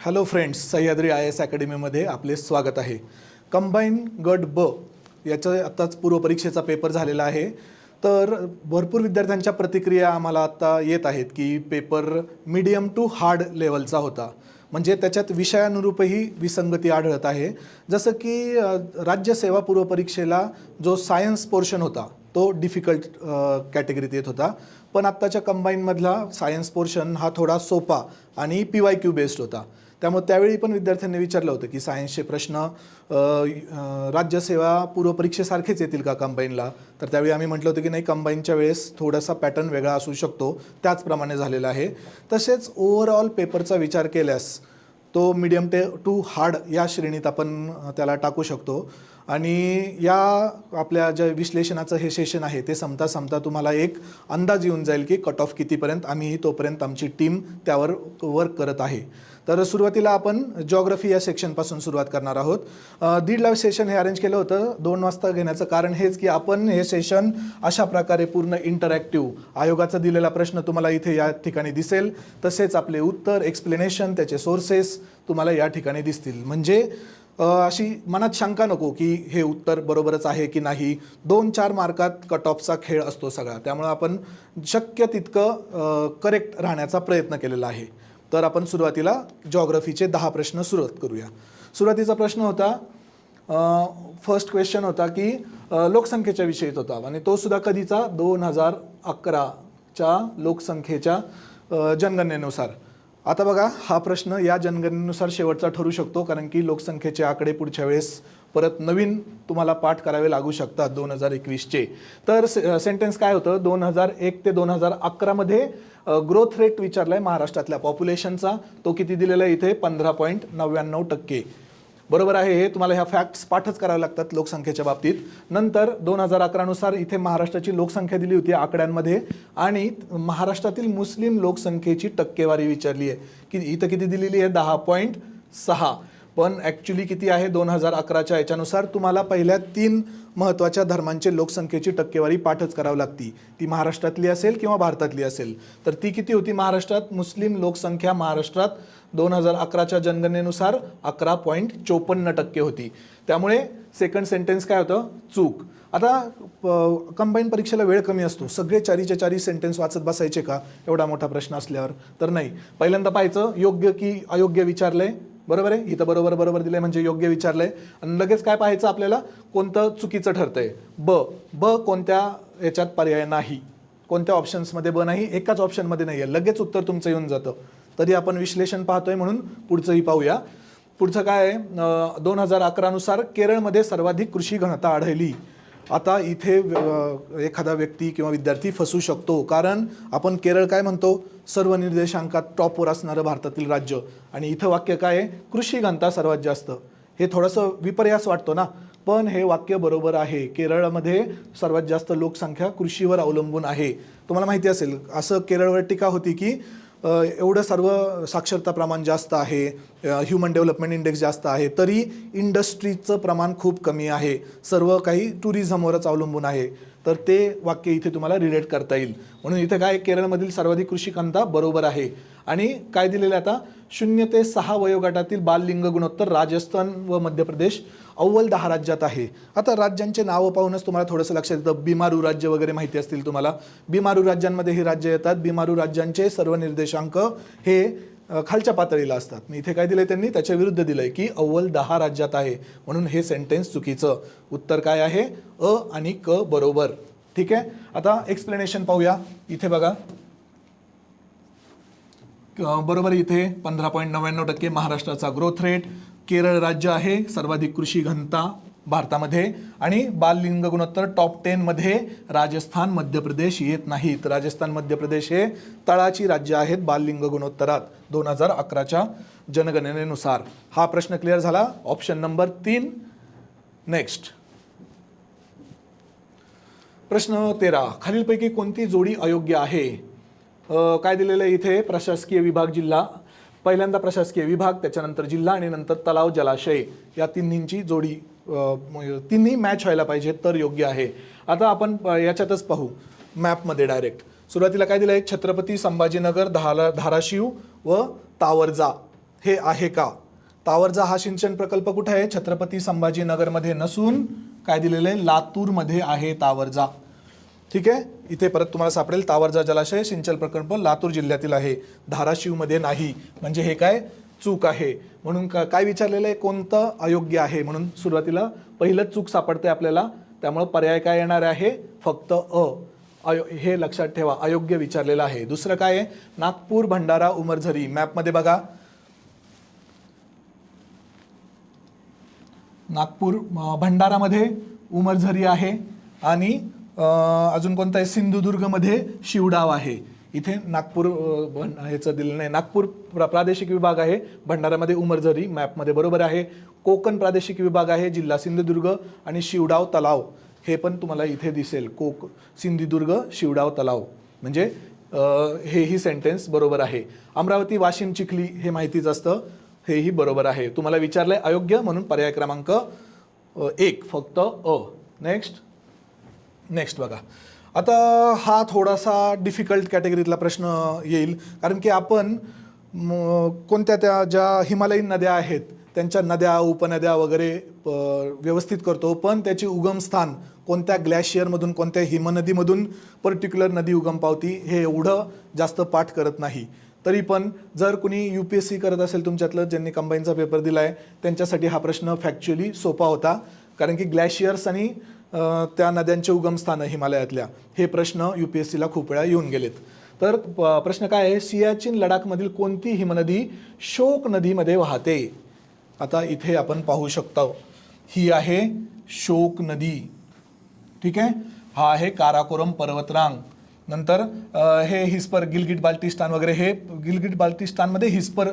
Hello friends, Sahyadri IAS अकॅडमीमध्ये आपले स्वागत आहे. कंबाईन गट ब याचं आत्ताच पूर्वपरीक्षेचा पेपर झालेला आहे. तर भरपूर विद्यार्थ्यांच्या प्रतिक्रिया आम्हाला आत्ता येत आहेत की पेपर मीडियम टू हार्ड लेवलचा होता, म्हणजे त्याच्यात विषयानुरूपही विसंगती आढळत आहे. जसं की राज्यसेवा पूर्वपरीक्षेला जो सायन्स पोर्शन होता तो डिफिकल्ट कॅटेगरीत येत होता, पण आत्ताच्या कंबाईनमधला सायन्स पोर्शन हा थोडा सोपा आणि PYQ बेस्ड होता. त्यामुळे त्यावेळी पण विद्यार्थ्यांनी विचारलं होतं की सायन्सचे प्रश्न राज्यसेवा पूर्वपरीक्षेसारखेच येतील का कंबाईनला. तर त्यावेळी आम्ही म्हटलं होतं की नाही, कंबाईनच्या वेळेस थोडासा पॅटर्न वेगळा असू शकतो, त्याचप्रमाणे झालेला आहे. तसेच ओव्हरऑल पेपरचा विचार केल्यास तो मीडियम टू हार्ड या श्रेणीत आपण त्याला टाकू शकतो. आणि या आपल्या ज्या विश्लेषणाचं हे सेशन आहे ते संपता तुम्हाला एक अंदाज येऊन जाईल की कट ऑफ कितीपर्यंत, आम्ही तोपर्यंत आमची टीम त्यावर वर्क करत आहे. तर सुरुवातीला आपण जॉग्रफी या सेक्शनपासून सुरुवात करणार आहोत. 1:30ला सेशन हे अरेंज केलं होतं. 2 वाजता घेण्याचं कारण हेच की आपण हे सेशन अशा प्रकारे पूर्ण इंटरॅक्टिव्ह, आयोगाचा दिलेला प्रश्न तुम्हाला इथे या ठिकाणी दिसेल, तसेच आपले उत्तर, एक्सप्लेनेशन, त्याचे सोर्सेस तुम्हाला या ठिकाणी दिसतील. म्हणजे अशी मनात शंका नको की हे उत्तर बरोबरच आहे की नाही. 2-4 मार्कात कट ऑफचा खेळ असतो सगळा, त्यामुळे आपण शक्य तितकं करेक्ट राहण्याचा प्रयत्न केलेला आहे. तर आपण सुरुवातीला जॉग्रफीचे 10 प्रश्न सुरुवात करूया. सुरुवातीचा प्रश्न होता, फर्स्ट क्वेश्चन होता की लोकसंख्येच्या विषयीत होता आणि तो सुद्धा कधीचा, 2011च्या लोकसंख्येच्या जनगणनेनुसार. आता बघा, हा प्रश्न या जनगणनेनुसार शेवटचा ठरू शकतो, कारण की लोकसंख्येचे आकडे पुढच्या वेळेस परत नवीन तुम्हाला पाठ करावे लागू शकतात 2021चे. तर सेंटेन्स काय होतं, 2001 ते 2011मध्ये ग्रोथ रेट विचारलाय महाराष्ट्रातल्या पॉप्युलेशनचा. तो किती दिलेला आहे इथे, 15.99%. बरोबर आहे. हे तुम्हाला ह्या फॅक्ट्स पाठच करावे लागतात लोकसंख्येच्या बाबतीत. नंतर 2011 नुसार इथे महाराष्ट्राची लोकसंख्या दिली होती आकड्यांमध्ये, आणि महाराष्ट्रातील मुस्लिम लोकसंख्येची टक्केवारी विचारली आहे की इथं किती दिलेली आहे, 10.6. पण ॲक्च्युली किती आहे 2011च्या याच्यानुसार तुम्हाला पहिल्या 3 महत्त्वाच्या धर्मांचे लोकसंख्येची टक्केवारी पाठच करावी लागती. ती महाराष्ट्रातली असेल किंवा भारतातली असेल. तर ती किती होती महाराष्ट्रात, मुस्लिम लोकसंख्या महाराष्ट्रात 2011च्या जनगणनेनुसार 11.54% होती. त्यामुळे सेकंड सेंटेन्स काय होतं, चूक. आता कंबाईन परीक्षेला वेळ कमी असतो, सगळे 4चे 4 सेंटेन्स वाचत बसायचे का एवढा मोठा प्रश्न असल्यावर, तर नाही. पहिल्यांदा पाहायचं योग्य की अयोग्य विचारलंय. बरोबर आहे, इथं बरोबर दिलंय म्हणजे योग्य विचारलंय. आणि लगेच काय पाहायचं आपल्याला, कोणतं चुकीचं ठरतंय. ब कोणत्या याच्यात पर्याय नाही, कोणत्या ऑप्शन्समध्ये ब नाही, एकाच ऑप्शनमध्ये नाही आहे, लगेच उत्तर तुमचं येऊन जातं. तरी आपण विश्लेषण पाहतोय म्हणून पुढचंही पाहूया. पुढचं काय आहे, 2011 नुसार केरळमध्ये सर्वाधिक कृषी घनता आढळली. आता इथे एखादा व्यक्ती किंवा विद्यार्थी फसू शकतो, कारण आपण केरळ काय म्हणतो, सर्व निर्देशांकात टॉपवर असणारं भारतातील राज्य, आणि इथं वाक्य काय आहे, कृषी घनता सर्वात जास्त. हे थोडंसं विपर्यास वाटतो ना, पण हे वाक्य बरोबर आहे. केरळमध्ये सर्वात जास्त लोकसंख्या कृषीवर अवलंबून आहे. तुम्हाला माहिती असेल, असं केरळवर टीका होती की एवढं सर्व साक्षरता प्रमाण जास्त आहे, ह्युमन डेव्हलपमेंट इंडेक्स जास्त आहे, तरी इंडस्ट्रीचं प्रमाण खूप कमी आहे, सर्व काही टुरिझमवरच अवलंबून आहे. तर ते वाक्य इथे तुम्हाला रिलेट करता येईल. म्हणून इथे काय, केरळमधील सर्वाधिक कृषी घनता बरोबर आहे. आणि काय दिलेलं आता, 0 ते 6 वयोगटातील बाललिंग गुणोत्तर राजस्थान व मध्य प्रदेश अव्वल 10 राज्यात आहे. आता राज्यांचे नावं पाहूनच तुम्हाला थोडंसं लक्षात येतं. बिमारू राज्य वगैरे माहिती असतील तुम्हाला, बिमारू राज्यांमध्ये ही राज्य येतात. बिमारू राज्यांचे सर्व निर्देशांक हे खालच्या पातळीला असतात. मी इथे काय दिलंय त्यांनी, त्याच्या विरुद्ध दिलंय की अव्वल 10 राज्यात आहे, म्हणून हे सेंटेन्स चुकीचं. उत्तर काय आहे, अ आणि क बरोबर. ठीक आहे. आता एक्सप्लेनेशन पाहूया. इथे बघा, बरोबर इथे 15.99% महाराष्ट्राचा ग्रोथ रेट. केरळ राज्य आहे सर्वाधिक कृषी घनता भारतामध्ये, आणि बाललिंग गुणोत्तर टॉप 10 मध्ये राजस्थान मध्य प्रदेश येत नाहीत. राजस्थान मध्य प्रदेश हे तळाची राज्य आहेत बाललिंग गुणोत्तरात 2011च्या जनगणनेनुसार. हा प्रश्न क्लिअर झाला. Option number 3. नेक्स्ट प्रश्न 13, खालीलपैकी कोणती जोडी अयोग्य आहे. काय दिलेलं आहे इथे, प्रशासकीय विभाग जिल्हा, पहिल्यांदा प्रशासकीय विभाग, त्याच्यानंतर जिल्हा, आणि नंतर तलाव जलाशय, या तिन्हींची जोडी तिन्ही मॅच व्हायला पाहिजे तर योग्य आहे. आता आपण याच्यातच पाहू मॅपमध्ये डायरेक्ट. सुरुवातीला काय दिलं आहे, छत्रपती संभाजीनगर, धाराशिव व तावरजा हे आहे का? तावरजा हा सिंचन प्रकल्प कुठे आहे? छत्रपती संभाजीनगरमध्ये नसून काय दिलेलं आहे? लातूरमध्ये आहे तावरजा. ठीक आहे, इथे परत तुम्हाला सापडेल तावरजा जलाशय सिंचन प्रकल्प लातूर जिल्ह्यातील आहे, धाराशिवमध्ये नाही. म्हणजे हे काय चूक आहे. म्हणून काय विचारलेलं आहे? कोणतं अयोग्य आहे? म्हणून सुरुवातीला पहिलंच चूक सापडते आपल्याला. त्यामुळे पर्याय काय येणार आहे? फक्त अ. हे लक्षात ठेवा, अयोग्य विचारलेलं आहे. दुसरं काय आहे? नागपूर, भंडारा, उमरझरी. मॅपमध्ये बघा, नागपूर, भंडारामध्ये उमरझरी आहे आणि अजून कोणतं आहे? सिंधुदुर्गमध्ये शिवडाव आहे. इथे नागपूर ह्याचं दिलं नाही. नागपूर प्रादेशिक विभाग आहे, भंडारामध्ये उमरझरी मॅपमध्ये बरोबर आहे. कोकण प्रादेशिक विभाग आहे, जिल्हा सिंधुदुर्ग आणि शिवडाव तलाव हे पण तुम्हाला इथे दिसेल. सिंधुदुर्ग, शिवडाव तलाव. म्हणजे हेही सेंटेन्स बरोबर आहे. अमरावती, वाशिम, चिखली हे माहितीच असतं, हेही बरोबर आहे. तुम्हाला विचारलंय अयोग्य म्हणून पर्याय क्रमांक 1 फक्त अ. नेक्स्ट बघा, आता हा थोडासा डिफिकल्ट कॅटेगरीतला प्रश्न येईल, कारण की आपण कोणत्या त्या ज्या हिमालयीन नद्या आहेत त्यांच्या नद्या, उपनद्या वगैरे व्यवस्थित करतो, पण त्याची उगमस्थान कोणत्या ग्लॅशियरमधून, कोणत्या हिमनदीमधून पर्टिक्युलर नदी उगम पावती हे एवढं जास्त पाठ करत नाही. तरी पण जर कुणी UPSC करत असेल तुमच्यातलं, ज्यांनी कंबाईनचा पेपर दिला आहे, त्यांच्यासाठी हा प्रश्न फॅक्च्युअली सोपा होता. कारण की ग्लॅशियर्स आणि त्या नद्यांचे उगमस्थानं हिमालयातल्या हे प्रश्न UPSCला खूप वेळा येऊन गेलेत. तर प्रश्न काय आहे? सियाचीन लडाखमधील कोणती हिमनदी शोक नदीमध्ये वाहते? आता इथे आपण पाहू शकतो, ही आहे शोक नदी. ठीक आहे, हा आहे काराकोरम पर्वतरांग. नंतर हे हिस्पर, गिलगिट बाल्टिस्तान वगैरे, हे गिलगिट बाल्टिस्तानमध्ये हिस्पर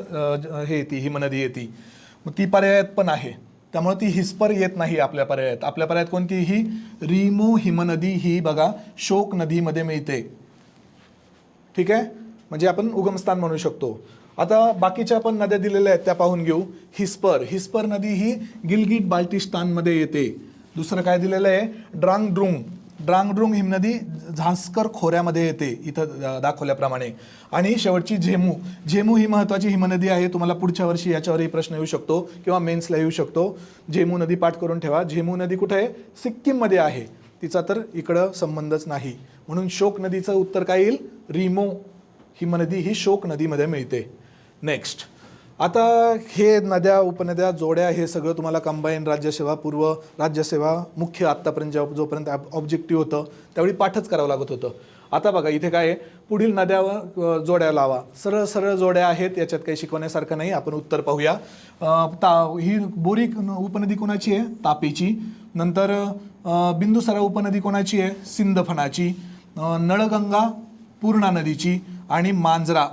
हे येते, हिमनदी येते. मग ती पर्यायात पण आहे, त्यामुळे ती हिस्पर येत नाही आपल्या पर्यायात. आपल्या पर्यायात कोणती? ही रिमो हिमनदी, ही बघा शोक नदीमध्ये मिळते. ठीक आहे, म्हणजे आपण उगमस्थान म्हणू शकतो. आता बाकीच्या आपण नद्या दिलेल्या आहेत त्या पाहून घेऊ. हिस्पर नदी ही गिलगिट बाल्टिस्तानमध्ये येते. दुसरं काय दिलेलं आहे? ड्रांगड्रुंग हिमनदी झांस्कर खोऱ्यामध्ये येते, इथं दाखवल्याप्रमाणे. आणि शेवटची झेमू ही महत्त्वाची हिमनदी आहे. तुम्हाला पुढच्या वर्षी याच्यावरही प्रश्न येऊ शकतो किंवा मेन्सला येऊ शकतो. झेमू नदी पाठ करून ठेवा. झेमू नदी कुठे आहे? सिक्कीममध्ये आहे. तिचा तर इकडं संबंधच नाही. म्हणून शोक नदीचं उत्तर काय येईल? रिमो हिमनदी ही शोक नदीमध्ये मिळते. नेक्स्ट, आता हे नद्या, उपनद्या, जोड्या हे सगळं तुम्हाला कंबाईन, राज्यसेवा, पूर्व राज्यसेवा, मुख्य आत्तापर्यंत जोपर्यंत ऑब्जेक्टिव्ह होतं त्यावेळी पाठच करावं लागत होतं. आता बघा इथे काय आहे? पुढील नद्यावर जोड्या लावा. सरळ सरळ जोड्या आहेत, याच्यात काही शिकवण्यासारखं नाही. आपण उत्तर पाहूया. ही बोरी उपनदी कोणाची आहे? तापीची. नंतर बिंदुसरा उपनदी कोणाची आहे? सिंदफणाची. नळगंगा पूर्णा नदीची. आणि मांजरा,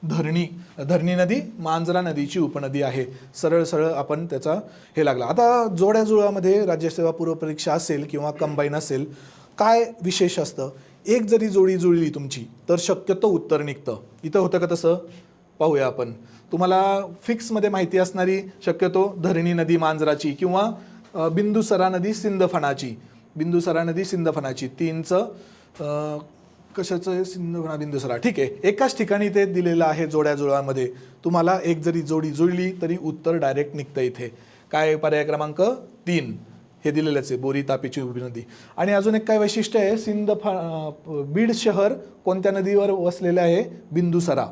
धरणी नदी मांजरा नदीची उपनदी आहे. सरळ सरळ आपण त्याचा हे लागला. आता जोड्या जुळामध्ये राज्यसेवा पूर्व परीक्षा असेल किंवा कंबाईन असेल, काय विशेष असतं? एक जरी जोडी जुळली तुमची तर शक्यतो उत्तर निघतं. इथं होतं का तसं? पाहूया आपण. तुम्हाला फिक्समध्ये माहिती असणारी शक्यतो धरणी नदी मांजराची किंवा बिंदुसरा नदी सिंदफणाची. तीनचं कशाचं? सिंधफणा, बिंदुसरा. ठीक आहे, एकाच ठिकाणी ते दिलेलं आहे जोड्या जुळामध्ये. तुम्हाला एक जरी जोडी जुळली तरी उत्तर डायरेक्ट निघतं इथे. काय? पर्याय क्रमांक 3 हे दिलेलंच आहे, बोरी तापीची उपनदी. आणि अजून एक काय वैशिष्ट्य आहे? बीड शहर कोणत्या नदीवर वसलेलं आहे? बिंदुसरा.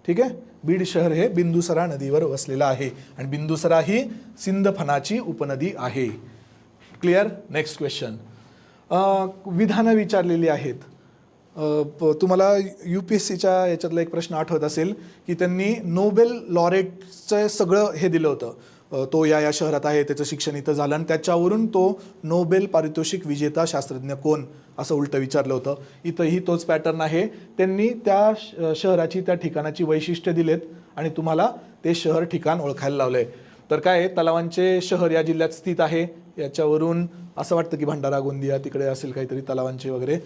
ठीक आहे, बीड शहर हे बिंदुसरा नदीवर वसलेलं आहे आणि बिंदुसरा ही सिंदफणाची उपनदी आहे. क्लिअर? Next question. विधानं विचारलेली आहेत. तुम्हाला UPSCच्या याच्यातला एक प्रश्न आठवत असेल की त्यांनी नोबेल लॉरेटचं सगळं हे दिलं होतं. तो या शहरात आहे, त्याचं शिक्षण इथं झालं आणि त्याच्यावरून तो नोबेल पारितोषिक विजेता शास्त्रज्ञ कोण असं उलटं विचारलं होतं. इथंही तोच पॅटर्न आहे. त्यांनी त्या शहराची, त्या ठिकाणाची वैशिष्ट्य दिलेत आणि तुम्हाला ते शहर ठिकाण ओळखायला लावलंय. तर काय? तलावांचे शहर या जिल्ह्यात स्थित आहे. याच्यावरून असं वाटतं की भंडारा, गोंदिया तिकडे असेल काहीतरी तलावांचे वगैरे.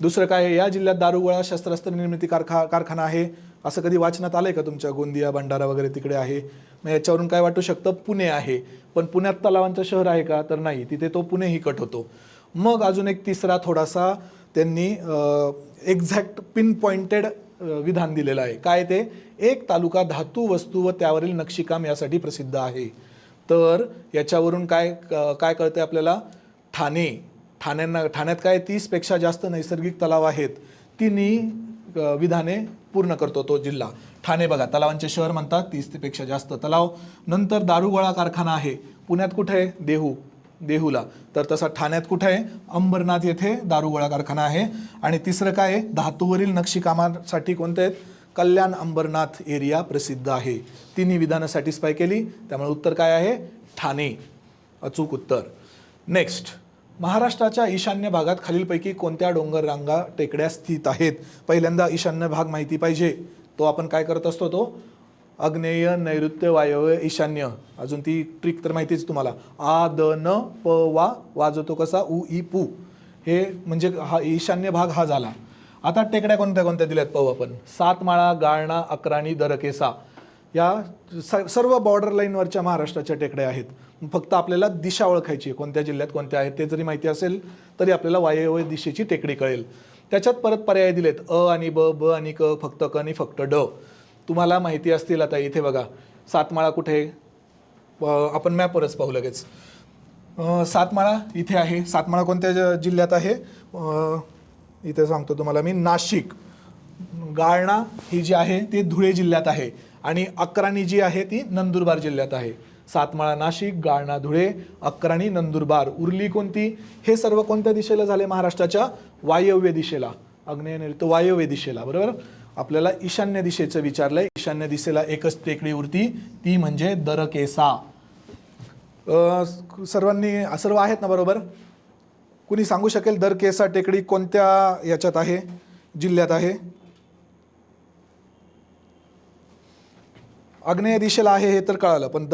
दुसरं काय आहे? या जिल्ह्यात दारुगोळा शस्त्रास्त्र निर्मिती कारखाना आहे. असं कधी वाचनात आलंय का तुमच्या? गोंदिया, भंडारा वगैरे तिकडे आहे. मग याच्यावरून काय वाटू शकतं? पुणे आहे. पण पुण्यात तलावांचं शहर आहे का? तर नाही, तिथे तो पुणेही कट होतो. मग अजून एक तिसरा थोडासा त्यांनी एक्झॅक्ट पिन पॉइंटेड विधान दिलेलं आहे. काय ते? एक तालुका धातू वस्तू व त्यावरील नक्षीकाम यासाठी प्रसिद्ध आहे. तर याच्यावरून काय काय कळतंय आपल्याला? ठाण्यात काय 30 पेक्षा जास्त नैसर्गिक तलाव आहेत. तिन्ही विधाने पूर्ण करतो तो जिल्हा. ठाणे बघा, तलावांचे शहर म्हणतात, 30 पेक्षा जास्त तलाव. नंतर दारुगोळा कारखाना आहे. पुण्यात कुठे आहे? देहूला. तर तसा ठाण्यात कुठे आहे? अंबरनाथ येथे दारुगोळा कारखाना आहे. आणि तिसरं काय आहे? धातूवरील नक्षीकामासाठी कोणते आहेत? कल्याण अंबरनाथ एरिया प्रसिद्ध आहे. तिन्ही विधानं सॅटिस्फाय केली, त्यामुळे उत्तर काय आहे? ठाणे, अचूक उत्तर. नेक्स्ट, महाराष्ट्राच्या ईशान्य भागात खालीलपैकी कोणत्या डोंगर रांगा टेकड्या स्थित आहेत? पहिल्यांदा ईशान्य भाग माहिती पाहिजे. तो आपण काय करत असतो? तो आग्नेय, नैऋत्य, वायव्य, ईशान्य. अजून ती ट्रिक तर माहितीच तुम्हाला. आ द न प वा वाजवतो कसा? उ ई पू. हे म्हणजे हा ईशान्य भाग हा झाला. आता टेकड्या कोणत्या कोणत्या दिल्यात पाहू आपण. सातमाळा, गाळणा, अक्राणी, दरकेसा या सर्व बॉर्डर लाईनवरच्या महाराष्ट्राच्या टेकड्या आहेत. फक्त आपल्याला दिशा ओळखायची, कोणत्या जिल्ह्यात कोणत्या आहेत. ते जरी माहिती असेल तरी आपल्याला वायव्य दिशेची टेकडी कळेल. त्याच्यात परत पर्याय दिलेत, अ आणि ब, ब आणि क, फक्त क आणि फक्त ड. तुम्हाला माहिती असतील. आता इथे बघा, सातमाळा कुठे? आपण मॅपवरच पाहू लगेच. सातमाळा इथे आहे. सातमाळा कोणत्या जिल्ह्यात आहे? इथे सांगतो तुम्हाला मी, नाशिक. गाळणा ही जी आहे ती धुळे जिल्ह्यात आहे. आणि अक्राणी जी आहे ती नंदुरबार जिल्ह्यात आहे. सातमाळा नाशिक, गाळणा धुळे, अक्राणी नंदुरबार. उरली कोणती? हे सर्व कोणत्या दिशेला झाले? महाराष्ट्राच्या वायव्य दिशेला. आग्नेय, नैऋत्य, वायव्य दिशेला. बरोबर. आपल्याला ईशान्य दिशेचं विचारलंय. ईशान्य दिशेला एकच टेकडी उरती, ती म्हणजे दरकेसा. सर्व आहेत ना बरोबर? कुणी सांगू शकेल दरकेसा टेकडी कोणत्या याच्यात आहे, जिल्ह्यात आहे? आग्नेय दिशेला आहे हे तर कळालं, पण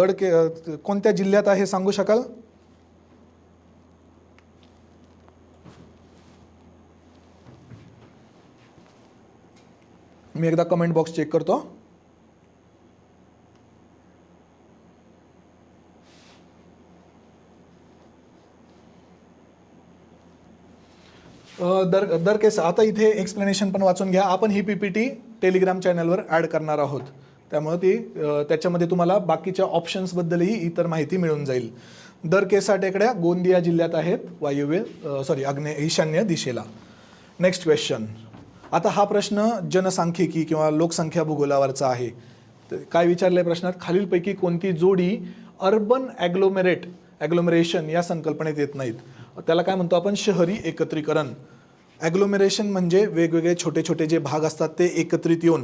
कोणत्या जिल्ह्यात आहे सांगू शकाल? मी एकदा कमेंट बॉक्स चेक करतो. दरकेस. आता इथे एक्सप्लेनेशन पण वाचून घ्या. आपण ही पीपीटी टेलिग्राम चॅनलवर ॲड करणार आहोत, त्यामुळे ती त्याच्यामध्ये तुम्हाला बाकीच्या ऑप्शन्सबद्दलही इतर माहिती मिळून जाईल. दरकेसा टेकड्या गोंदिया जिल्ह्यात आहेत, आग्नेय ईशान्य दिशेला. Next question. आता हा प्रश्न जनसांख्यिकी किंवा लोकसंख्या भूगोलावरचा आहे. काय विचारलंय प्रश्नात? खालीलपैकी कोणती जोडी अर्बन ॲग्लोमरेशन या संकल्पनेत येत नाहीत? त्याला काय म्हणतो आपण? शहरी एकत्रीकरण. ॲग्लोमरेशन म्हणजे वेगवेगळे छोटे छोटे जे भाग असतात ते एकत्रित येऊन,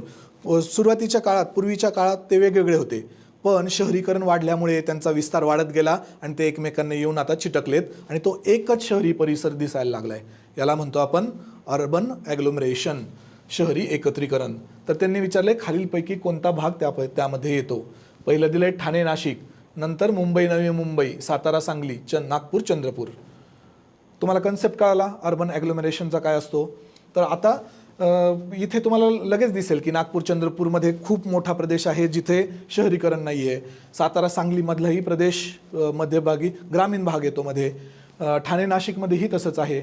सुरुवातीच्या काळात, पूर्वीच्या काळात ते वेगवेगळे होते, पण शहरीकरण वाढल्यामुळे त्यांचा विस्तार वाढत गेला आणि ते एकमेकांना येऊन आता चिटकलेत आणि तो एकच शहरी परिसर दिसायला लागलाय. याला म्हणतो आपण अर्बन ॲग्लोमरेशन, शहरी एकत्रीकरण. तर त्यांनी विचारले खालीलपैकी कोणता भाग त्यामध्ये येतो? पहिलं दिलंय ठाणे नाशिक, नंतर मुंबई नवी मुंबई, सातारा सांगली, नागपूर चंद्रपूर. तुम्हाला कन्सेप्ट कळाला अर्बन ॲग्लोमरेशनचा काय असतो? तर आता इथे तुम्हाला लगेच दिसेल की नागपूर चंद्रपूरमध्ये खूप मोठा प्रदेश आहे जिथे शहरीकरण नाही आहे. सातारा सांगलीमधलाही प्रदेश मध्यभागी ग्रामीण भाग येतो मध्ये. ठाणे नाशिकमध्येही तसंच आहे.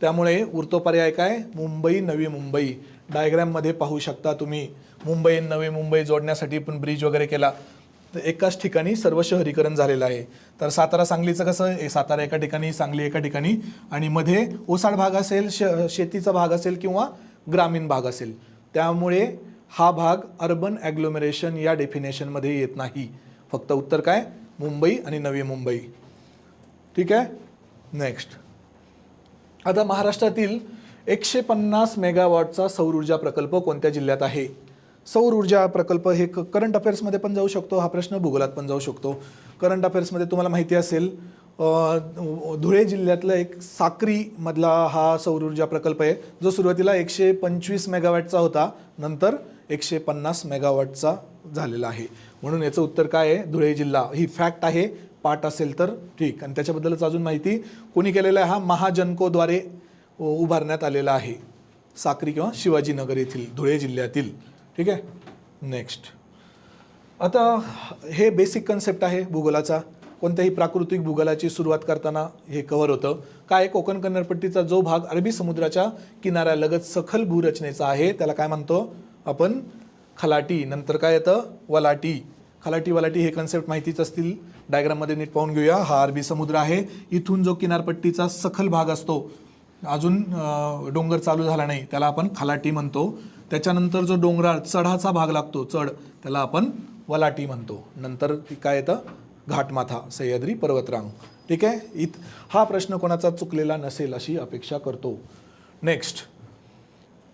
त्यामुळे उरतो पर्याय काय? मुंबई नवी मुंबई. डायग्रॅममध्ये पाहू शकता तुम्ही. मुंबई नवी मुंबई जोडण्यासाठी पण ब्रिज वगैरे केला, तर एकाच ठिकाणी सर्व शहरीकरण झालेलं आहे. तर सातारा सांगलीचं कसं? सातारा एका ठिकाणी, सांगली एका ठिकाणी, आणि मध्ये ओसाड भाग असेल, शेतीचा भाग असेल किंवा ग्रामीण भाग असेल. त्यामुळे हा भाग अर्बन ॲग्लोमरेशन या डेफिनेशनमध्ये येत नाही. फक्त उत्तर काय? मुंबई आणि नवी मुंबई. ठीक आहे. नेक्स्ट. आता महाराष्ट्रातील 150 मेगावॉटचा सौर ऊर्जा प्रकल्प कोणत्या जिल्ह्यात आहे? सौर ऊर्जा प्रकल्प हे करंट अफेअर्समध्ये पण जाऊ शकतो हा प्रश्न, भूगोलात पण जाऊ शकतो. करंट अफेअर्समध्ये तुम्हाला माहिती असेल, धुळे जिल्ह्यातला एक साक्री मधला हा सौर ऊर्जा प्रकल्प आहे, जो सुरुवातीला 125 मेगावॅटचा होता, नंतर 150 मेगावॉटचा झालेला आहे. म्हणून याचं उत्तर काय आहे? धुळे जिल्हा. ही फॅक्ट आहे, पाठ असेल तर ठीक. आणि त्याच्याबद्दलच अजून माहिती कोणी केलेला आहे? हा महाजनकोद्वारे उभारण्यात आलेला आहे, साक्री किंवा शिवाजीनगर येथील, धुळे जिल्ह्यातील. ठीक आहे. नेक्स्ट. आता हे बेसिक कन्सेप्ट आहे भूगोलाचा. कोणत्याही प्राकृतिक भूगोलाची सुरुवात करताना हे कव्हर होतं. काय? कोकण किनारपट्टीचा जो भाग अरबी समुद्राच्या किनाऱ्यालगत सखल भूरचनेचा आहे त्याला काय म्हणतो आपण? खलाटी, नंतर काय येतं वलाटी. खलाटी वलाटी हे कन्सेप्ट माहितीच असतील, डायग्राममध्ये नीट पाहून घेऊया. हा अरबी समुद्र आहे. इथून जो किनारपट्टीचा सखल भाग असतो, अजून डोंगर चालू झाला नाही, त्याला आपण खलाटी म्हणतो. त्याच्यानंतर जो डोंगराळ चढाचा भाग लागतो, चढ, त्याला आपण वलाटी म्हणतो. नंतर काय येतं घाटमाथा, सह्याद्री पर्वतरांग. ठीक आहे. हा प्रश्न कोणाचा चुकलेला नसेल अशी अपेक्षा करतो. नेक्स्ट,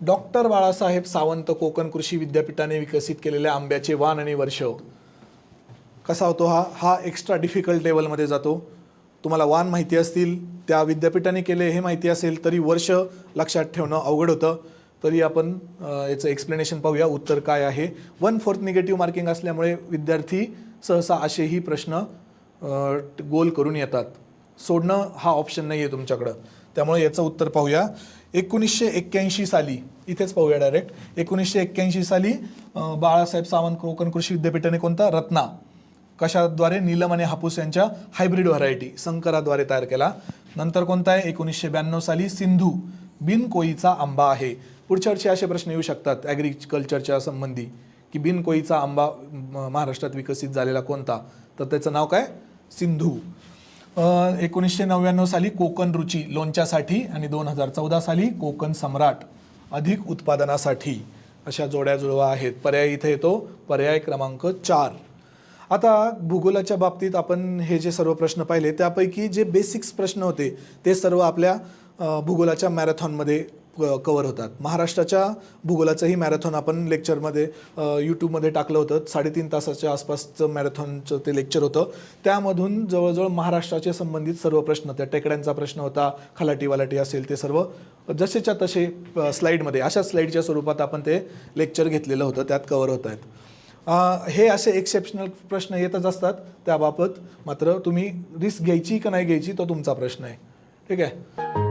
डॉक्टर बाळासाहेब सावंत कोकण कृषी विद्यापीठाने विकसित केलेल्या आंब्याचे वाण आणि वर्ष कसा होतो? हा एक्स्ट्रा डिफिकल्ट लेवलमध्ये जातो. तुम्हाला वाण माहिती असतील, त्या विद्यापीठाने केले हे माहिती असेल, तरी वर्ष लक्षात ठेवणं अवघड होतं. तरी आपण याचं एक्सप्लेनेशन पाहूया. उत्तर काय आहे? 1/4 निगेटिव्ह मार्किंग असल्यामुळे विद्यार्थी सहसा असेही प्रश्न गोल करून येतात. सोडणं हा ऑप्शन नाही आहे तुमच्याकडं. त्यामुळे याचं उत्तर पाहूया. 1981 साली, इथेच पाहूया डायरेक्ट. 1981 साली बाळासाहेब सावंत कोकण कृषी विद्यापीठाने कोणता रत्ना कशाद्वारे? नीलम आणि हापूस यांच्या हायब्रिड व्हरायटी संकराद्वारे तयार केला. नंतर कोणता आहे? 1992 साली सिंधू बिनकोईचा आंबा आहे. पुढच्या वर्षी असे प्रश्न येऊ शकतात ॲग्रिकल्चरच्या संबंधी की बिनकोईचा आंबा महाराष्ट्रात विकसित झालेला कोणता? तर त्याचं नाव काय? सिंधू. 1999 साली कोकण रुची लोणच्यासाठी आणि 2014 साली कोकण सम्राट अधिक उत्पादनासाठी. अशा जोड्या जुळवा आहेत. पर्याय इथे येतो, पर्याय क्रमांक 4. आता भूगोलाच्या बाबतीत आपण हे जे सर्व प्रश्न पाहिले त्यापैकी जे बेसिक्स प्रश्न होते ते सर्व आपल्या भूगोलाच्या मॅरेथॉनमध्ये कवर होतात. महाराष्ट्राच्या भूगोलाचंही मॅरेथॉन आपण लेक्चरमध्ये यूट्यूबमध्ये टाकलं होतं. 3.5 तासाच्या आसपासचं मॅरेथॉनचं ते लेक्चर होतं. त्यामधून जवळजवळ महाराष्ट्राचे संबंधित सर्व प्रश्न, त्या टेकड्यांचा प्रश्न होता, खलाटी वालाटी असेल, ते सर्व जसेच्या तसे स्लाईडमध्ये अशा स्लाईडच्या स्वरूपात आपण ते लेक्चर घेतलेलं होतं, त्यात कवर होत आहेत. हे असे एक्सेप्शनल प्रश्न येतच असतात. त्याबाबत मात्र तुम्ही रिस्क घ्यायची का नाही घ्यायची तो तुमचा प्रश्न आहे. ठीक आहे.